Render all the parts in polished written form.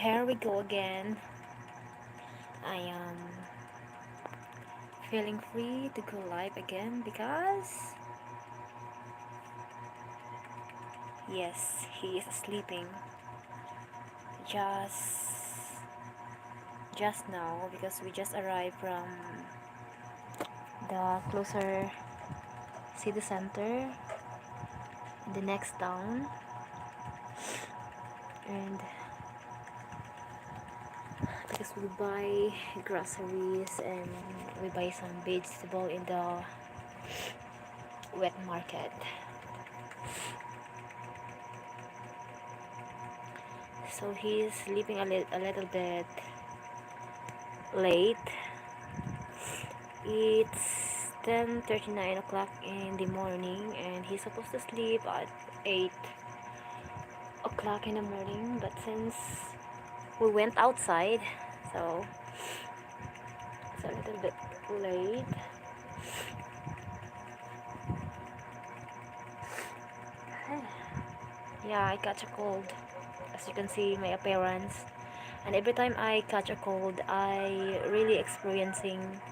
here we go again. I am feeling free to go live again because yes, he is sleeping just just now because we just arrived from the closer city center in the next town, and because we buy groceries and we buy some vegetable in the wet market. So he's sleeping a little bit late. It's 10:39 o'clock in the morning and he's supposed to sleep at 8 o'clock in the morning, but since we went outside, so it's a little bit late. Yeah, I catch a cold, as you can see my appearance, and every time I catch a cold I really experiencing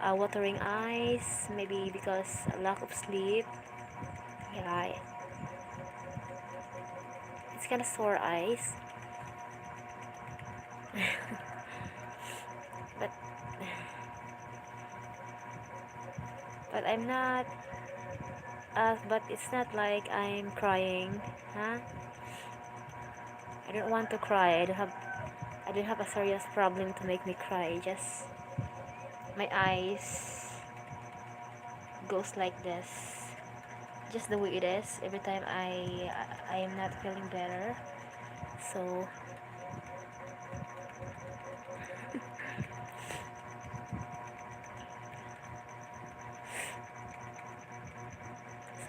watering eyes, maybe because lack of sleep. Yeah, it's kind of sore eyes. but but I'm not but it's not like I'm crying, huh? I don't want to cry. I don't have a serious problem to make me cry. Just my eyes goes like this. Just the way it is every time I am not feeling better. So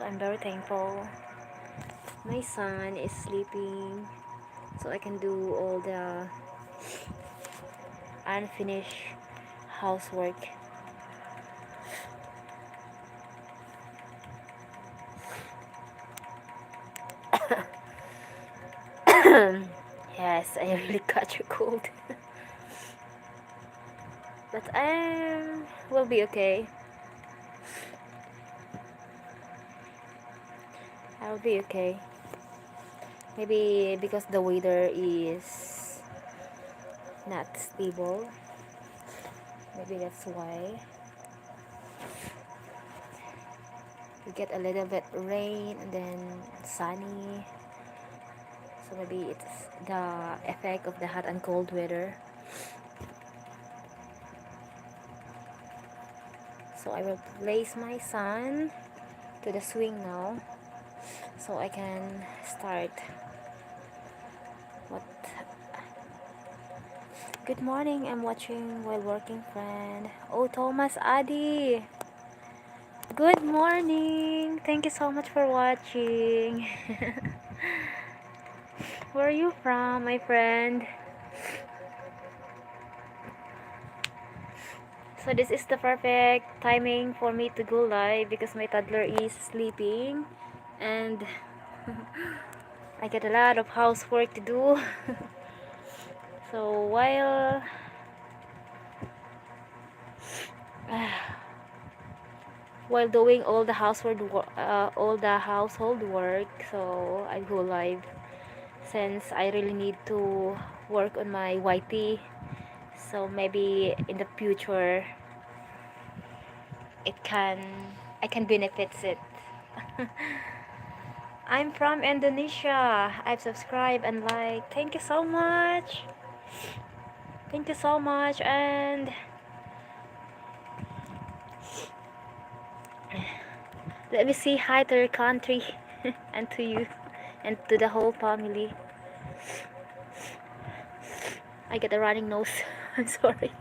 I'm very thankful. My son is sleeping, so I can do all the unfinished housework. Yes, I really catch a cold. But I will be okay. I'll be okay. Maybe because the weather is not stable. Maybe that's why. We get a little bit rain and then sunny. So maybe it's the effect of the hot and cold weather. So I will place my son to the swing now, so I can start. What? Good morning. I'm watching while working, friend. Oh, Thomas Adi. Good morning. Thank you so much for watching. Where are you from, my friend? So this is the perfect timing for me to go live because my toddler is sleeping and I get a lot of housework to do. So while doing all the household work, so I go live since I really need to work on my YT. So maybe in the future it can I can benefits it. I'm from Indonesia. I've subscribed and like. Thank you so much. Thank you so much, and let me say hi to your country and to you and to the whole family. I get a running nose. I'm sorry.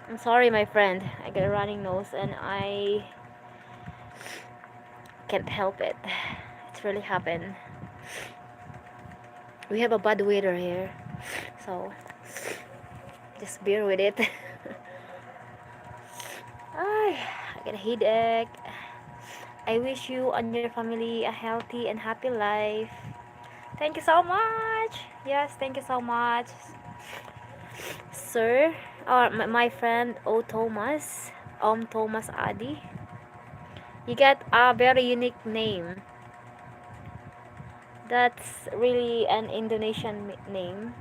I'm sorry, my friend. I get a running nose and I can't help it. It's really happened. We have a bad weather here, so just bear with it. I get a headache. I wish you and your family a healthy and happy life. Thank you so much. Yes, thank you so much, sir, or my friend O Thomas, Thomas Adi. You get a very unique name. That's really an Indonesian name.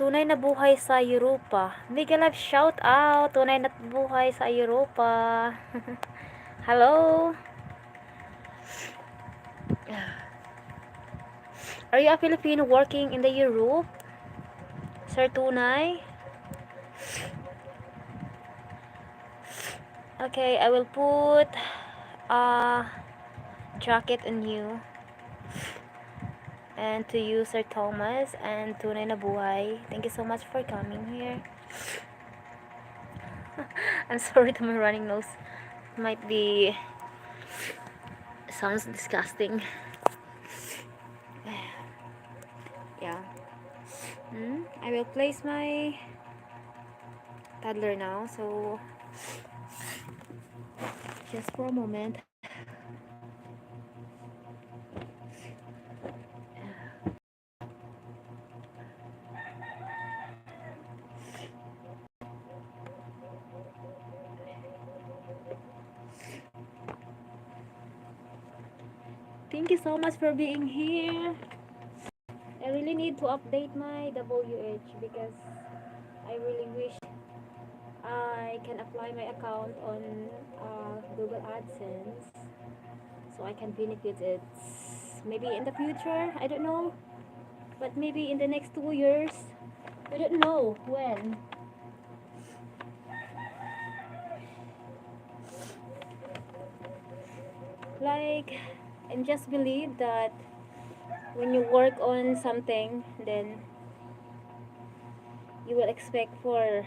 Tunay na buhay sa Europa. Mega Live shout out. Tunay na buhay sa Europa. Hello. Are you a Filipino working in the Europe? Sir Tunay? Okay, I will put a jacket on you. And to you, Sir Thomas, and Tunay na buhay. Thank you so much for coming here. I'm sorry to my running nose. Might be sounds disgusting. Yeah. I will place my toddler now, so just for a moment. Thank you so much for being here. I really need to update my WH because I really wish I can apply my account on Google AdSense so I can benefit it. Maybe in the future, I don't know, but maybe in the next 2 years, I don't know when. Like, I just believe that when you work on something, then you will expect for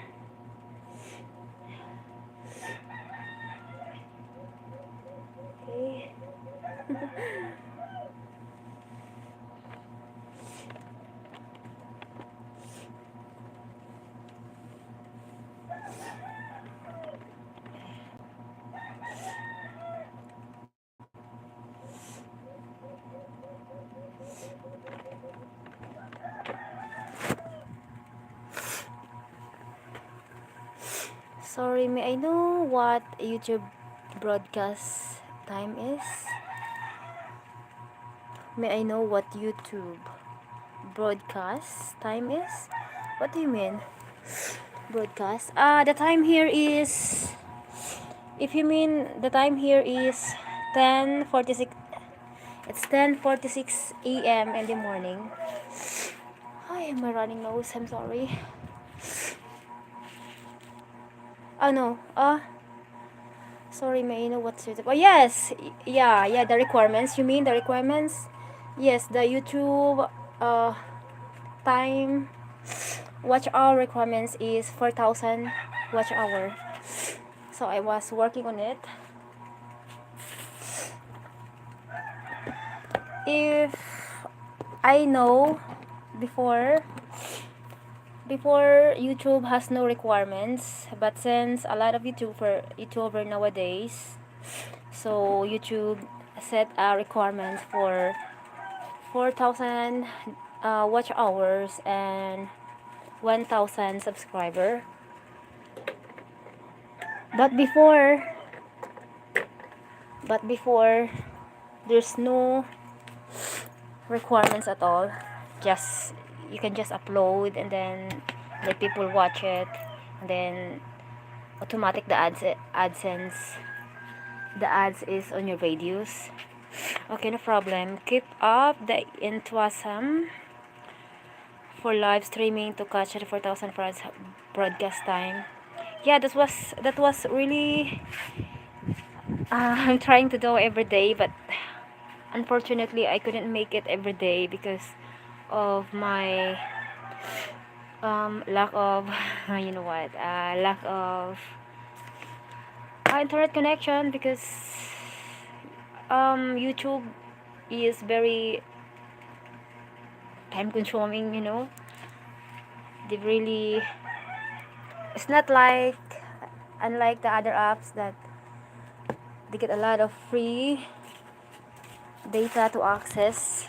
okay. Sorry, may I know what YouTube broadcast time is? May I know what YouTube broadcast time is? What do you mean? Broadcast? The time here is, if you mean the time here is 10:46. It's 10:46 a.m. in the morning. Hi, am I running nose? I'm sorry. Oh no. Sorry, may I know what's YouTube? Oh yes, yeah. The requirements. You mean the requirements? Yes, the YouTube time watch hour requirements is 4,000 watch hour. So I was working on it. If I know before YouTube has no requirements, but since a lot of YouTuber nowadays, so YouTube set a requirements for 4,000 watch hours and 1,000 subscriber. But before there's no requirements at all. Just you can just upload and then let people watch it, and then automatic the ads is on your videos. Okay, no problem. Keep up the enthusiasm for live streaming to catch the 4,000 broadcast time. Yeah, that was really I'm trying to do every day, but unfortunately I couldn't make it every day because of my lack of you know what lack of internet connection, because YouTube is very time consuming, they really, it's not like unlike the other apps that they get a lot of free data to access,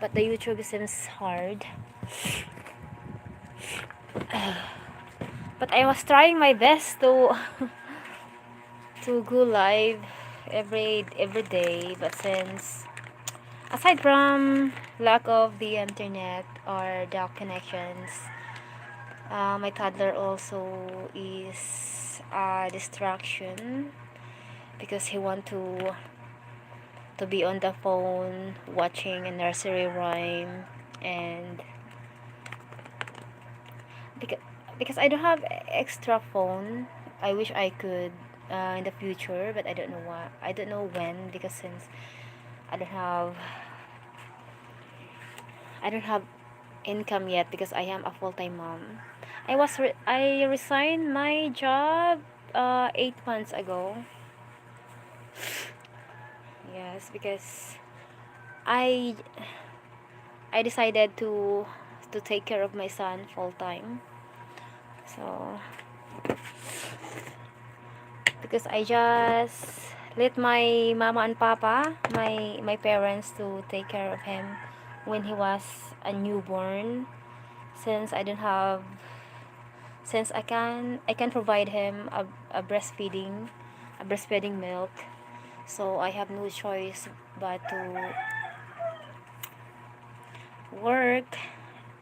but the YouTube seems hard. But I was trying my best to to go live every day, but since aside from lack of the internet or the connections, my toddler also is a distraction because he want to be on the phone watching a nursery rhyme, and because I don't have extra phone. I wish I could in the future, but I don't know when, because since I don't have I don't have income yet because I am a full-time mom. I resigned my job 8 months ago. Yes, because I I decided to take care of my son full time. So because I just let my mama and papa, my parents, to take care of him when he was a newborn, since I don't have since I can provide him a breastfeeding milk, so I have no choice but to work.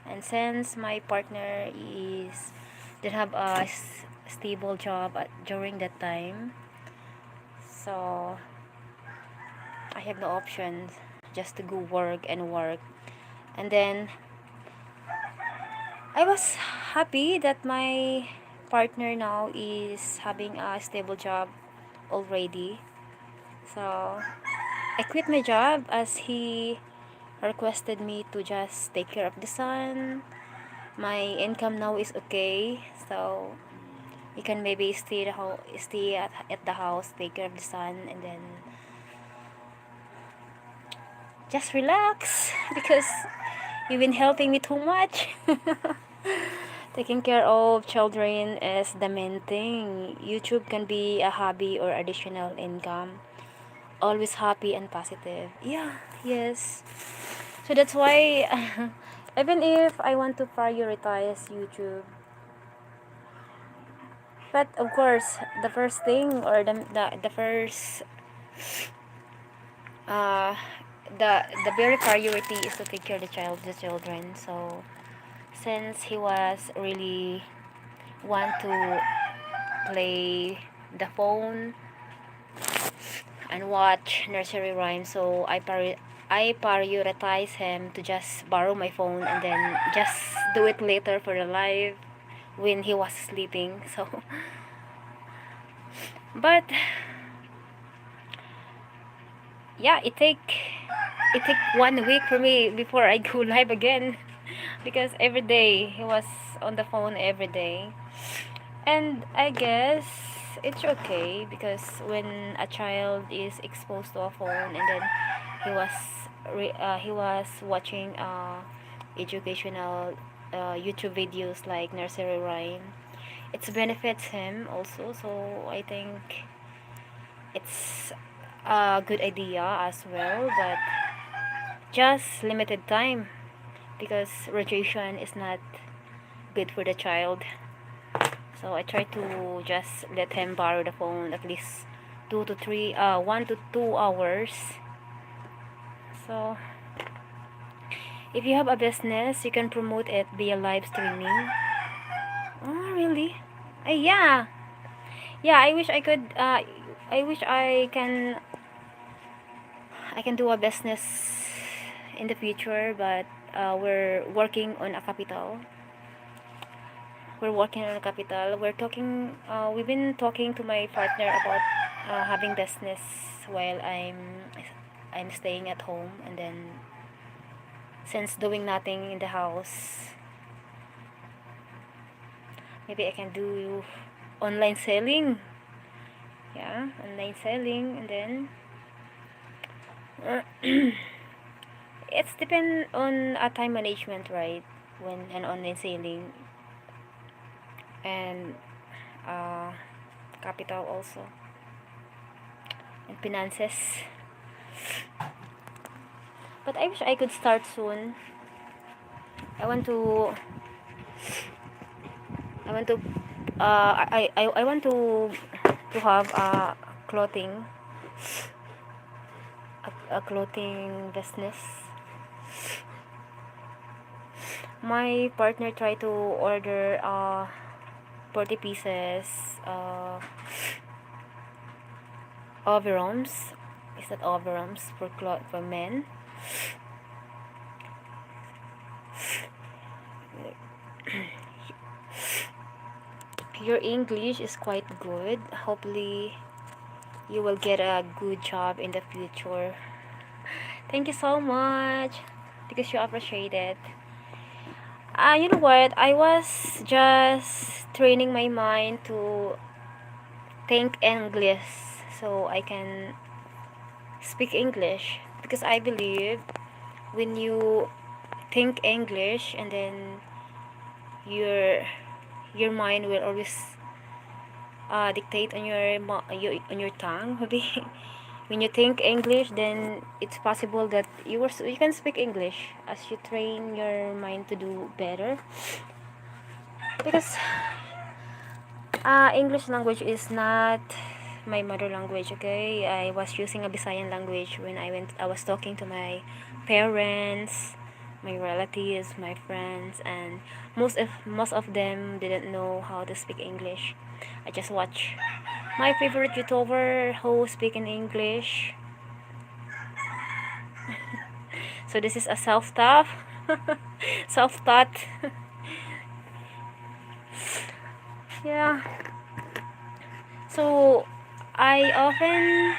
And since my partner is didn't have a stable job during that time, so I have no options, just to go work and work. And then I was happy that my partner now is having a stable job already. So I quit my job as he requested me to just take care of the son. My income now is okay, so you can maybe stay at the house, take care of the son, and then just relax because you've been helping me too much. Taking care of children is the main thing. YouTube can be a hobby or additional income. Always happy and positive. Yeah, yes. So that's why, even if I want to prioritize YouTube, but of course, the first thing, or the first uh the very priority is to take care of the children. So since he was really want to play the phone and watch nursery rhymes, so I prioritize him to just borrow my phone and then just do it later for the live when he was sleeping. So but yeah, it take 1 week for me before I go live again, because every day he was on the phone every day. And I guess it's okay, because when a child is exposed to a phone and then he was watching educational YouTube videos like nursery rhyme, it benefits him also. So I think it's a good idea as well, but just limited time, because radiation is not good for the child. So I try to just let him borrow the phone at least 1 to 2 hours. So if you have a business, you can promote it via live streaming. Oh, really? Yeah. Yeah, I wish I could I wish I can do a business in the future, but we're working on a capital. We've been talking to my partner about having business while I'm staying at home, and then since doing nothing in the house, maybe I can do online selling. Yeah, online selling, and then it's depend on time management, right? When an online selling, and uh, capital also, and finances. But I wish I could start soon. I want to I want to I want to have a clothing a clothing business. My partner tried to order 40 pieces overalls. Is that overalls for cloth for men? Your English is quite good. Hopefully you will get a good job in the future. Thank you so much because you appreciate it. You know what? I was just training my mind to think English so I can speak English because I believe when you think English and then your your mind will always dictate on on your tongue. Maybe when you think English, then it's possible that you can speak English as you train your mind to do better. Because English language is not my mother language. Okay, I was using a Visayan language when I was talking to my parents, my relatives, my friends, and most of them didn't know how to speak English. I just watch my favorite YouTuber who speak in English. So this is a self-taught, self-taught. Yeah. So I often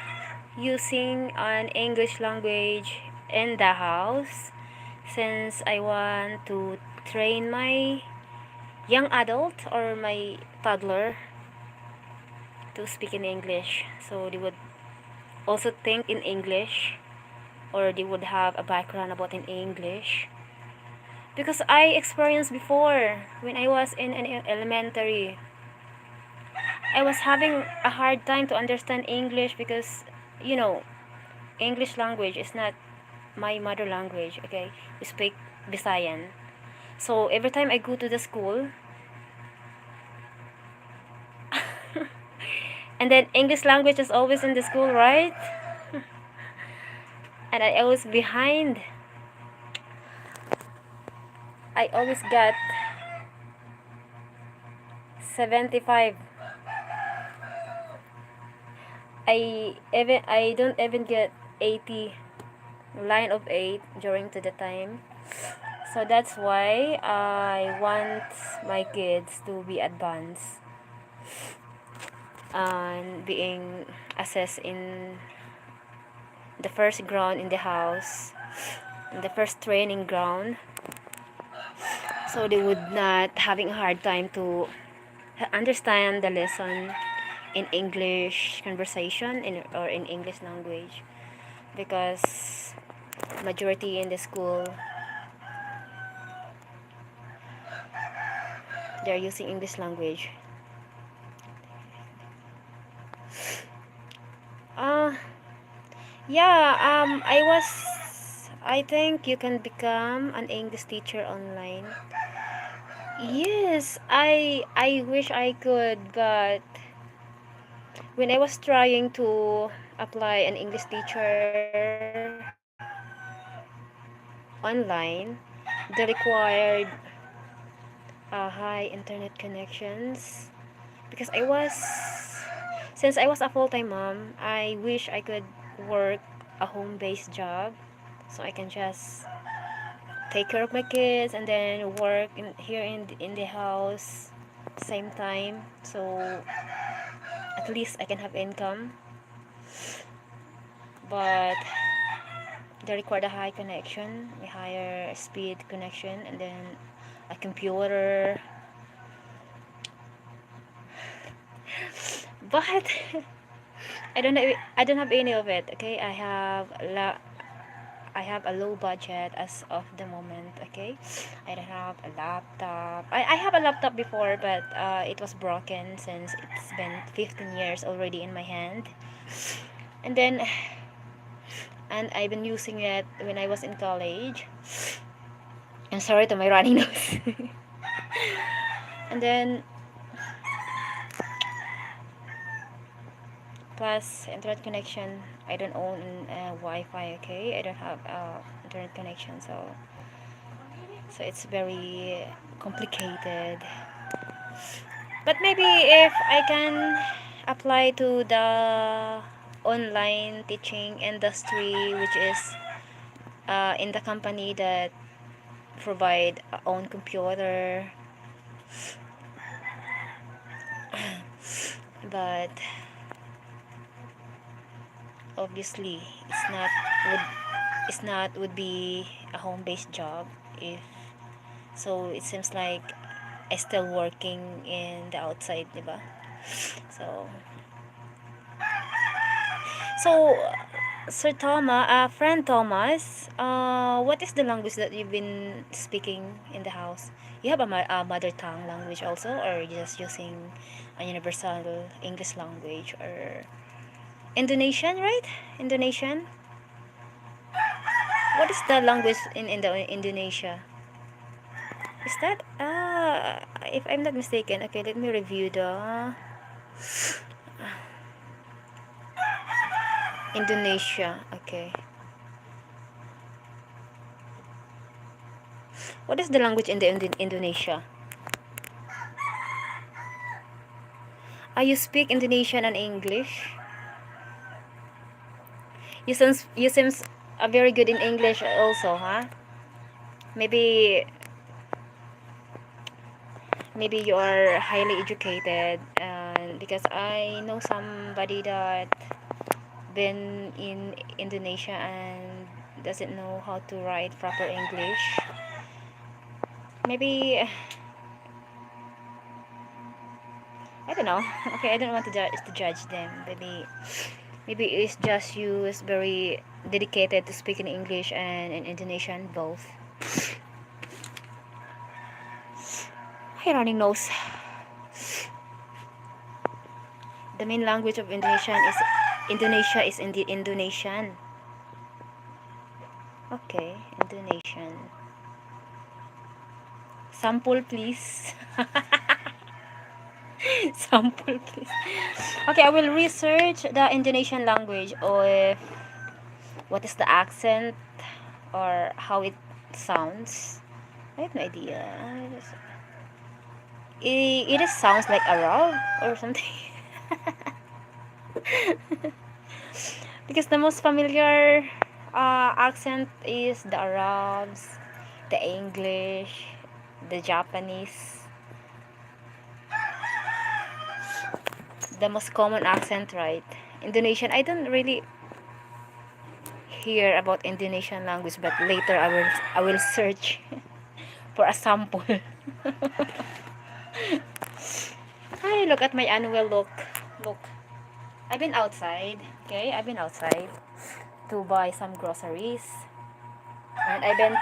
using an English language in the house since I want to train my young adult or my toddler to speak in English. So they would also think in English or they would have a background about in English. Because I experienced before when I was in an elementary, I was having a hard time to understand English because you know English language is not my mother language. Okay, we speak Visayan. So every time I go to the school, and then English language is always in the school, right? And I always behind. I always got 75. I don't even get 80 line of 8 during to the time. So that's why I want my kids to be advanced and being assessed in the first ground in the house, in the first training ground, so they would not having a hard time to understand the lesson in English conversation or in English language because majority in the school they're using English language. uh yeah, I think you can become an English teacher online. Yes, I wish I could, but when I was trying to apply an English teacher online, they required high internet connections because since I was a full-time mom, I wish I could work a home-based job so I can just take care of my kids and then work in the house same time, so at least I can have income. But they require a high connection, a higher speed connection, and then a computer. But I don't have any of it. Okay, I have a low budget as of the moment. Okay, I don't have a laptop. I have a laptop before, but it was broken since it's been 15 years already in my hand. And then and I've been using it when I was in college. I'm sorry to my running nose. And then plus internet connection. I don't own Wi-Fi. Okay, I don't have internet connection, so it's very complicated. But maybe if I can apply to the online teaching industry, which is in the company that provide own computer, but obviously would would be a home-based job. If so, it seems like I still working in the outside, diba? So so Sir Thomas, friend Thomas, what is the language that you've been speaking in the house? You have a mother tongue language also, or you just using a universal English language, or Indonesian, right? Indonesian. What is the language in the Indonesia? Is that if I'm not mistaken? Okay, let me review the Indonesia. Okay, what is the language in the Indonesia? You speak Indonesian and English. You seems very good in English also, huh? Maybe you are highly educated, because I know somebody that been in Indonesia and doesn't know how to write proper English. Maybe I don't know. Okay, I don't want to judge them. Maybe it's just you is very dedicated to speaking English and in Indonesian both. Hey, running nose. The main language of Indonesia is in the Indonesian. Okay, Indonesian. Sample please. Sample please. Okay, I will research the Indonesian language, or what is the accent or how it sounds. I have no idea. It just sounds like Arab or something. Because the most familiar accent is the Arabs, the English, the Japanese. The most common accent, right? Indonesian. I don't really hear about Indonesian language, but later I will search for a sample. Hi, look at my annual look. Look. I've been outside. Okay, I've been outside to buy some groceries. And I've been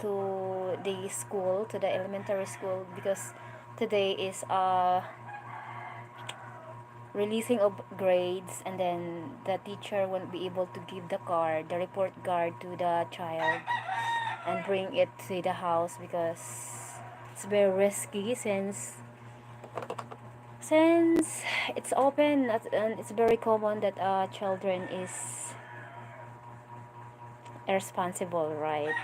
to the school, to the elementary school, because today is releasing of grades, and then the teacher won't be able to give the report card to the child and bring it to the house, because it's very risky since it's open, and it's very common that children is irresponsible, right?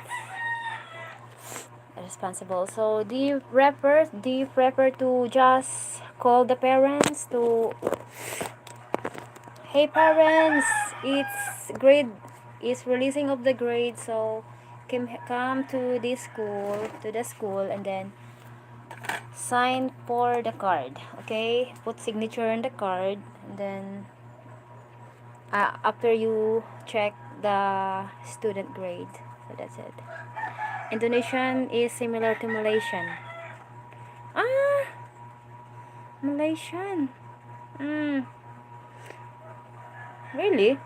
Irresponsible. So do you prefer to just call the parents to, hey parents, it's grade is releasing of the grade, so come to the school, and then sign for the card. Okay, put signature on the card, and then after you check the student grade. So that's it. Indonesian is similar to Malaysian. Ah, Malaysian. Really?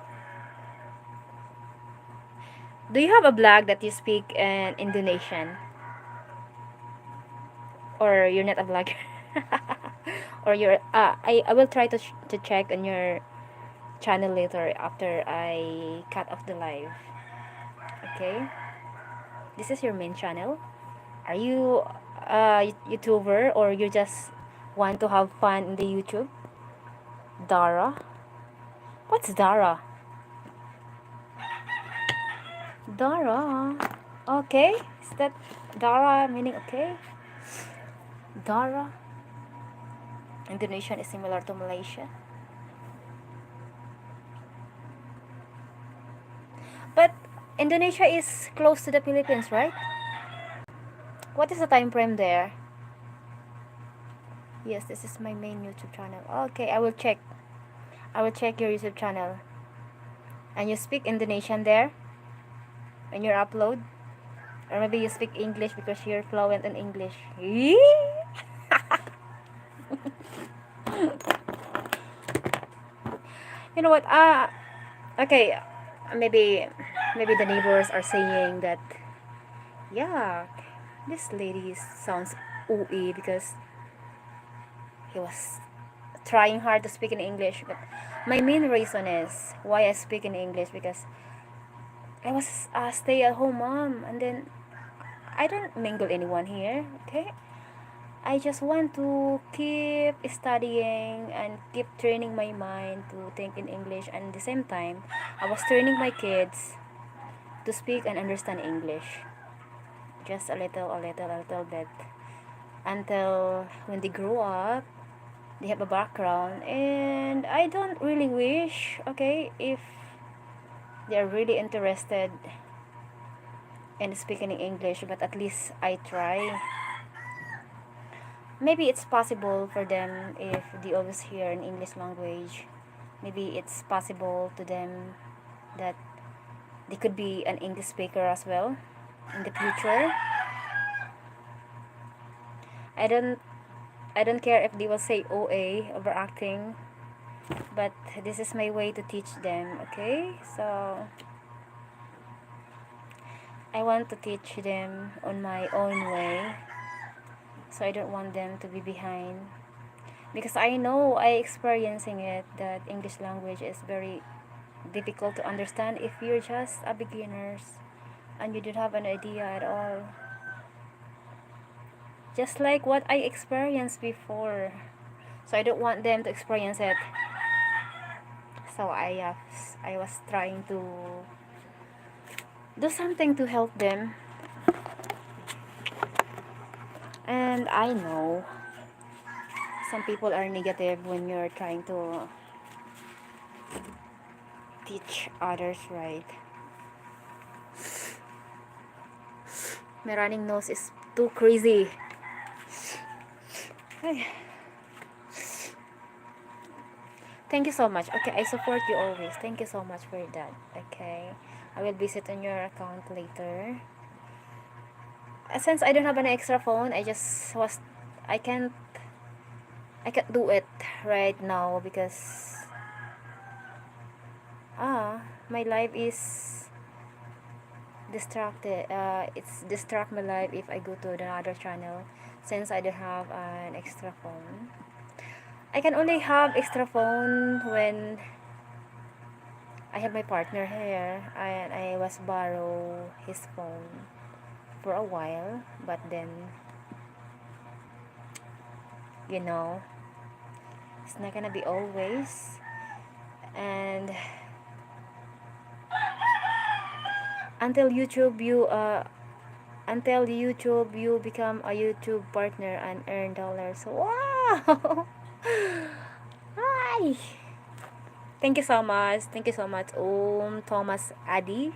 Do you have a blog that you speak in Indonesian? Or you're not a blogger? Or you're I will try to check on your channel later after I cut off the live. Okay, this is your main channel. Are you a YouTuber, or you just want to have fun in the YouTube? Dara? What's Dara? Dara. Okay, is that Dara meaning okay? Dara. Indonesian is similar to Malaysia. But Indonesia is close to the Philippines, right? What is the time frame there? Yes, this is my main YouTube channel. Okay, I will check. I will check your YouTube channel. And you speak Indonesian there in your upload? Or maybe you speak English because you're fluent in English. You know what? Okay. Maybe the neighbors are saying that, yeah, this lady sounds ooey because he was trying hard to speak in English. But my main reason is why I speak in English, because I was a stay-at-home mom, and then I don't mingle anyone here. Okay, I just want to keep studying and keep training my mind to think in English, and at the same time, I was training my kids to speak and understand English, just a little bit, until when they grow up, they have a background, and I don't really wish, okay, if they're really interested in speaking English, but at least I try. Maybe it's possible for them if they always hear an English language. Maybe it's possible to them that they could be an English speaker as well in the future. I don't I don't care if they will say OA, overacting, but this is my way to teach them, okay? So I want to teach them on my own way. So I don't want them to be behind, because I know I experiencing it that English language is very difficult to understand if you're just a beginners and you don't have an idea at all. Just like what I experienced before. So I don't want them to experience it. So I was trying to do something to help them. And I know some people are negative when you're trying to teach others, right? My running nose is too crazy. Ay. Thank you so much. Okay, I support you always. Thank you so much for that. Okay, I will visit on your account later. Since I don't have an extra phone, I can't I can't do it right now because my life is distracted. It's distract my life if I go to another channel, since I don't have an extra phone. I can only have extra phone when I have my partner here, and I was borrow his phone for a while, but then you know it's not gonna be always. And until YouTube you become a YouTube partner and earn dollars. Wow. Hi. Thank you so much. Thank you so much, Thomas Adi.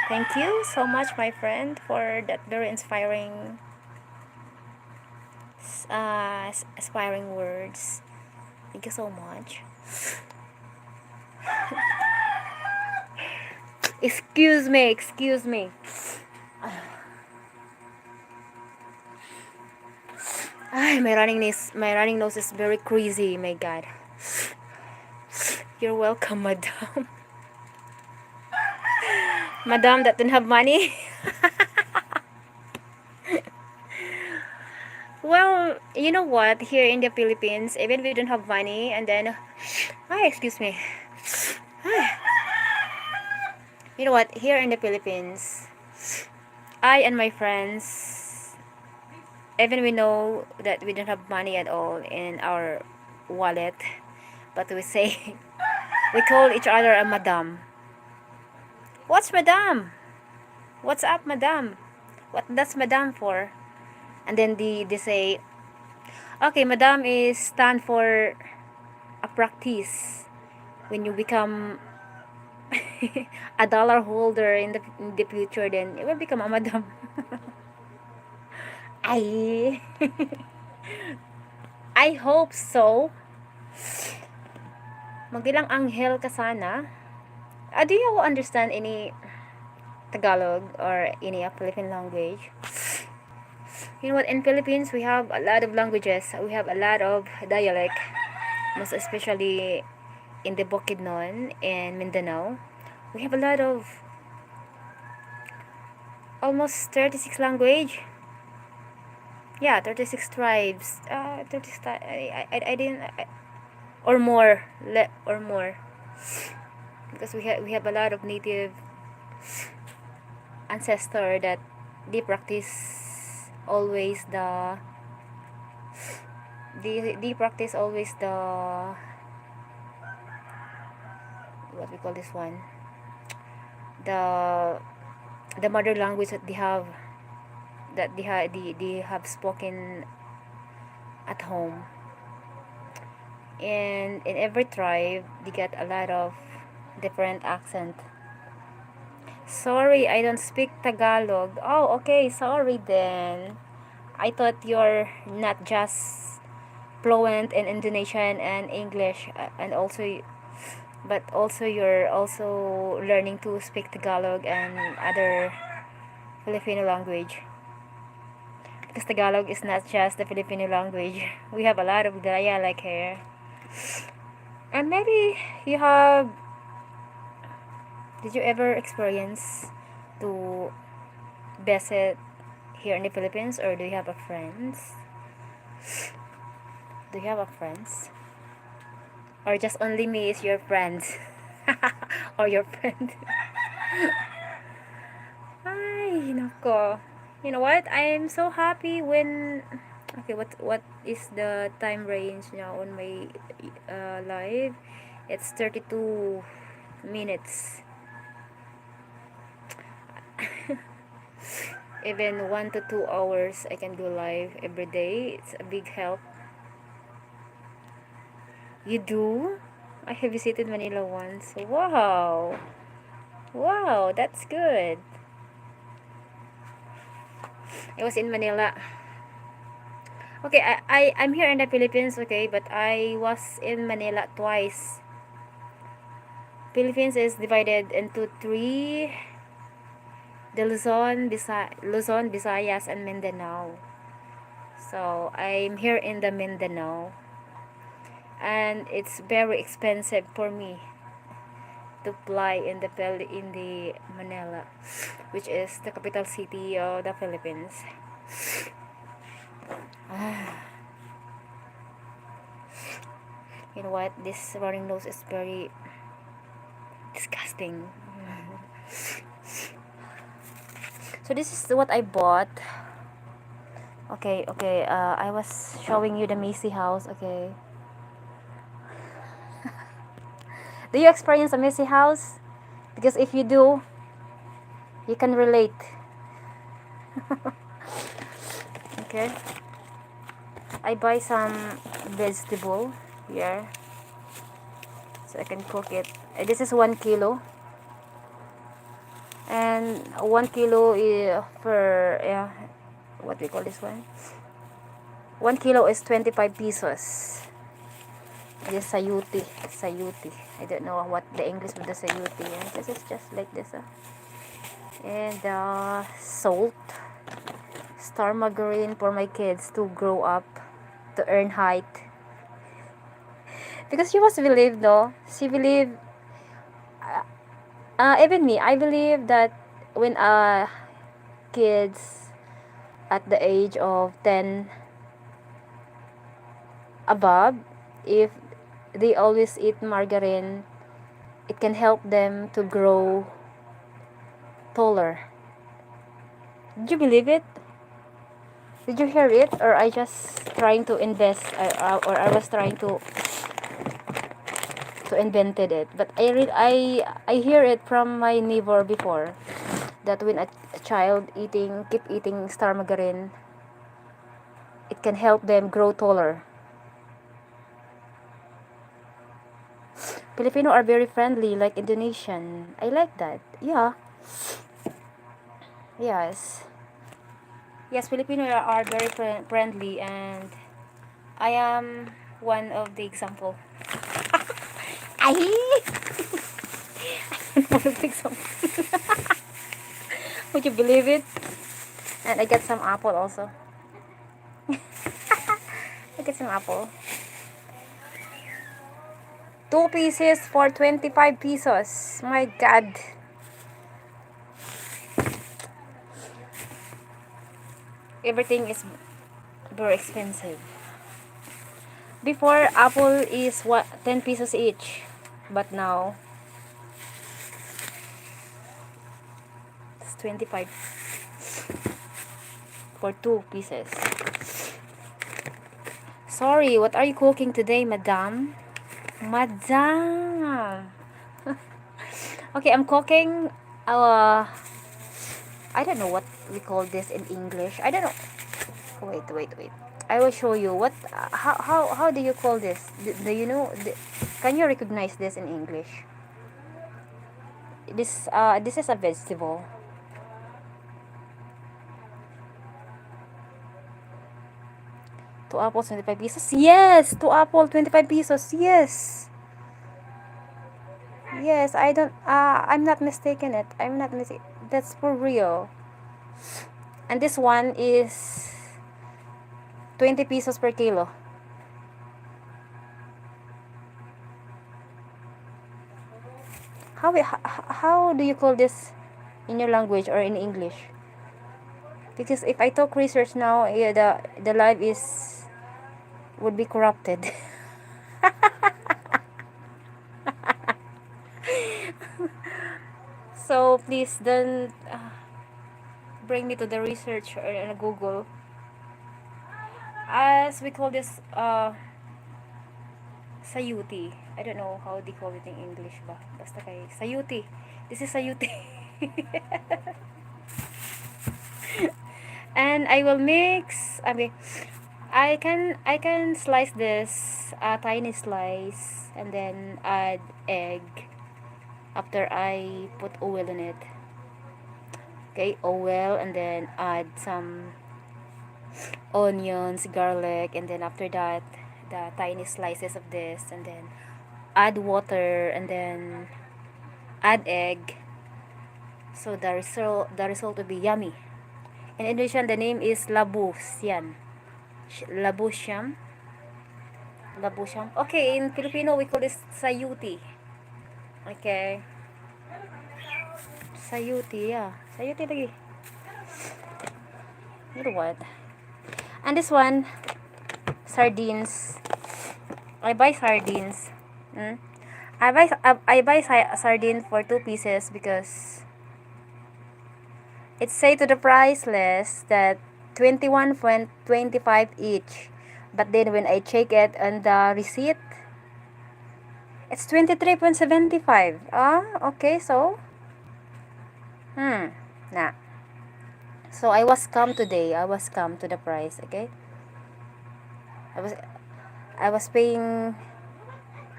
Thank you so much, my friend, for that very inspiring aspiring words. Thank you so much. Excuse me. Ay, my running nose is very crazy, my god. You're welcome, madam. Madam that don't have money. Well, you know what? Here in the Philippines, even we don't have money, and then, excuse me. You know what? Here in the Philippines, I and my friends, even we know that we don't have money at all in our wallet, but we say, we call each other a madam. What's madam? What's up, madam? What does madam for? And then they say, okay, madam is stand for a practice. When you become a dollar holder in the future, then you will become a madam. I I hope so. Magbilang anghel ka sana. Do you understand any Tagalog or any Philippine language? You know what? In Philippines, we have a lot of languages. We have a lot of dialect, most especially in the Bukidnon and Mindanao. We have a lot of almost 36 language. Yeah, 36 tribes. 36. I didn't. Or more. Or more. Because we have a lot of native ancestor that they practice always they practice always the what we call this one, the mother language that they have spoken at home. And in every tribe they get a lot of different accent. Sorry, I don't speak Tagalog. Oh, okay, sorry then. I thought you're not just fluent in Indonesian and English, and also, but also you're also learning to speak Tagalog and other Filipino language. Because Tagalog is not just the Filipino language. We have a lot of dialect here. And maybe you have, did you ever experience to visit here in the Philippines, or do you have a friends? Do you have a friends? Or just only me is your friends? Or your friend? Ay, nako. You know what? I am so happy when... Okay, what is the time range now on my live? It's 32 minutes. Even 1 to 2 hours I can do live every day. It's a big help. You do? I have visited Manila once. Wow. Wow, that's good. I was in Manila. Okay, I'm here in the Philippines, okay, but I was in Manila twice. Philippines is divided into three: the Luzon, Visayas, and Mindanao. So I'm here in the Mindanao, and it's very expensive for me to fly in the Manila, which is the capital city of the Philippines. You know what? This running nose is very disgusting. So this is what I bought. Okay. I was showing you the Macy house. Okay. Do you experience a Macy house? Because if you do, you can relate. Okay. I buy some vegetable here, so I can cook it. This is 1 kilo. And 1 kilo is for, yeah, what we call this one? 1 kilo is 25 pesos. This sayuti. I don't know what the English with the sayuti. And this is just like this. And salt. Star margarine for my kids to grow up, to earn height. Because she was believed, no? She believed, even me, I believe that when kids at the age of 10 above, if they always eat margarine, it can help them to grow taller. Did you believe it? Did you hear it? Or I just trying to invest, or I was trying to invented it. But I hear it from my neighbor before, that when a child keep eating star margarine, it can help them grow taller. Filipino are very friendly, like Indonesian. I like that. Yeah. Yes. Yes, Filipino are very friendly, and I am one of the example. Ay! One of the example. Would you believe it? And I get some apple also. I get some apple. 2 pieces for 25 pesos. My God. Everything is very expensive. Before, apple is 10 pesos each. But now, it's 25 for 2 pieces. Sorry, what are you cooking today, madam? Madam. Okay, I'm cooking I don't know what we call this in English. I don't know. Wait. I will show you what how do you call this? Do you know, can you recognize this in English? This is a vegetable. Two apples, 25 pesos. Yes, two apple, 25 pesos. Yes. Yes, I don't I'm not mistaken it. I'm not mistaken. That's for real. And this one is 20 pesos per kilo. How do you call this in your language or in English? Because if I talk research now, yeah, the life is would be corrupted. So please don't bring me to the research or Google. As we call this sayuti. I don't know how they call it in English ba. Basta kay sayuti. This is sayuti. And I will mix. I mean, I can slice this a tiny slice and then add egg after I put oil in it. Okay, oil, and then add some onions, garlic, and then after that the tiny slices of this, and then add water, and then add egg. So the result will be yummy. In Indonesian, the name is labusian. Labusiam. Labusiam. Okay, in Filipino, we call this sayuti. Okay. Sayuti, yeah. Sayuti lagi. You know what? And this one, sardines. I buy sardines. Mm? I buy sardine for 2 pieces because it say to the price list that 21.25 each. But then when I check it on the receipt, it's 23.75. Ah, okay, so nah. So I was scammed today. I was scammed to the price, okay? I was I was paying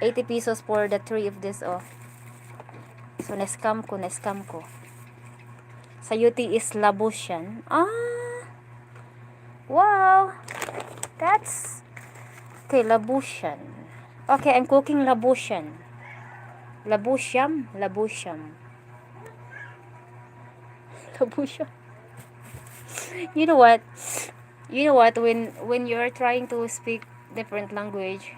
80 pesos for the 3 of this, oh. So na-scam ko. Sayuti is labusian. Ah, wow. That's okay, labusian. Okay, I'm cooking labusian. Labusiam. Labusiam. You know what? When you're trying to speak different language,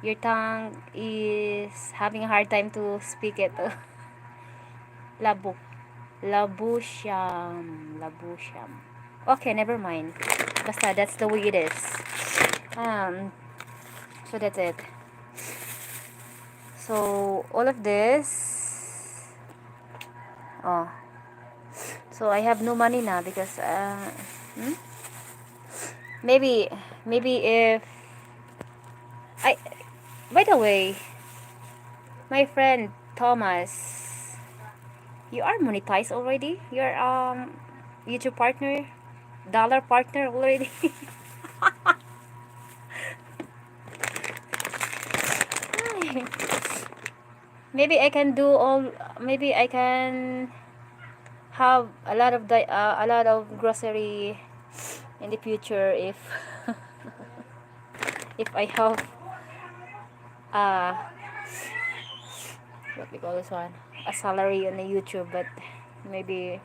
your tongue is having a hard time to speak it. Labu. Labusiam. Okay, never mind. Basta, that's the way it is. So that's it. So all of this, oh, so I have no money now because hmm? maybe if I, by the way, my friend Thomas, you are monetized already. You're YouTube partner, dollar partner already. Maybe I can do all. Maybe I can have a lot of a lot of grocery in the future if if I have uh what we call this one, a salary on the YouTube. But maybe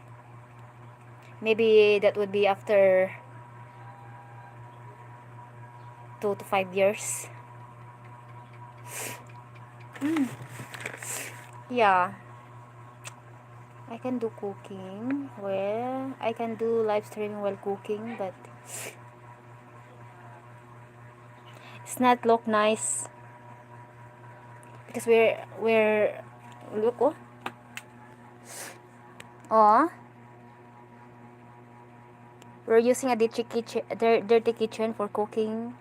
that would be after 2 to 5 years. Yeah, I can do cooking. Well, I can do live streaming while cooking, but it's not look nice because we're look, oh we're using a dirty kitchen for cooking.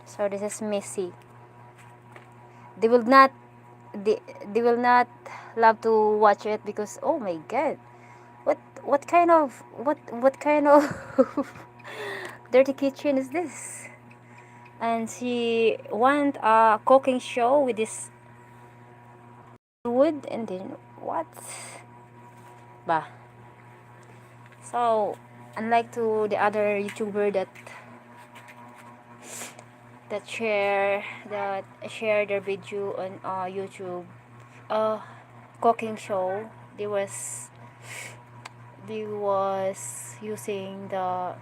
So this is messy. They will not they, they will not love to watch it because, oh my god, what kind of what kind of dirty kitchen is this? And she want a cooking show with this wood, and then what? Bah. So unlike to the other YouTuber that share their video on YouTube, uh cooking show, they was using the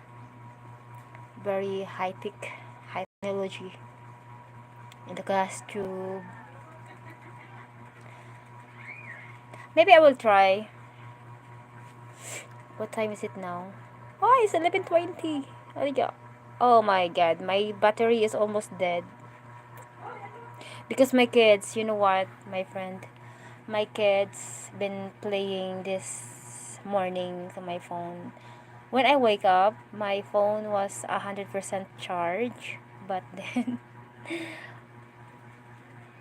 very high technology in the gas tube. Maybe I will try. What time is it now? Oh, it's 11:20. Oh my god, my battery is almost dead. Because my kids, you know what, my friend? My kids been playing this morning to my phone. When I wake up, my phone was 100% charged. But then,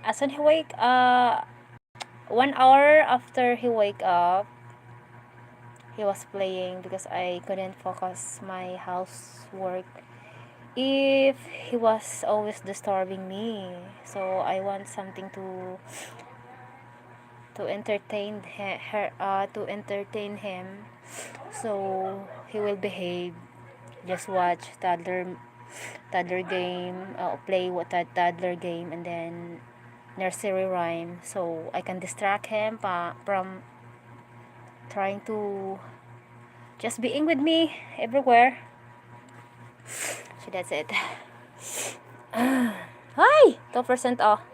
as soon he wake 1 hour after he wake up, he was playing because I couldn't focus my housework if he was always disturbing me. So I want something to entertain to entertain him, so he will behave. Just watch toddler game, play what that toddler game, and then nursery rhyme, so I can distract him from trying to just being with me everywhere. So that's it. Hi, 2% off.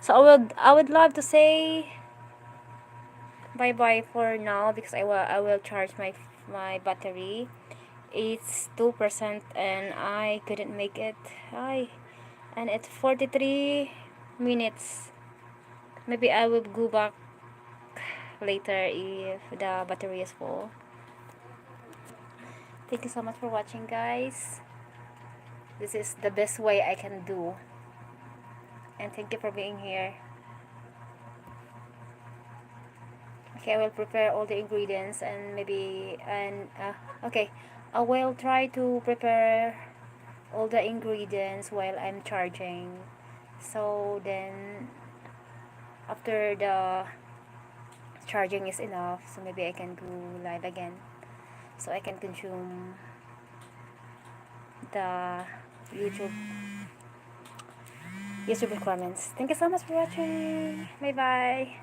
So I would love to say bye bye for now because I will charge my battery. It's 2% and I couldn't make it. Hi, and it's 43 minutes. Maybe I will go back later if the battery is full. Thank you so much for watching, guys. This is the best way I can do, and thank you for being here. Okay, I will prepare all the ingredients and okay, I will try to prepare all the ingredients while I'm charging. So then after the charging is enough, so maybe I can go live again, so I can consume the YouTube requirements. Thank you so much for watching. Bye bye.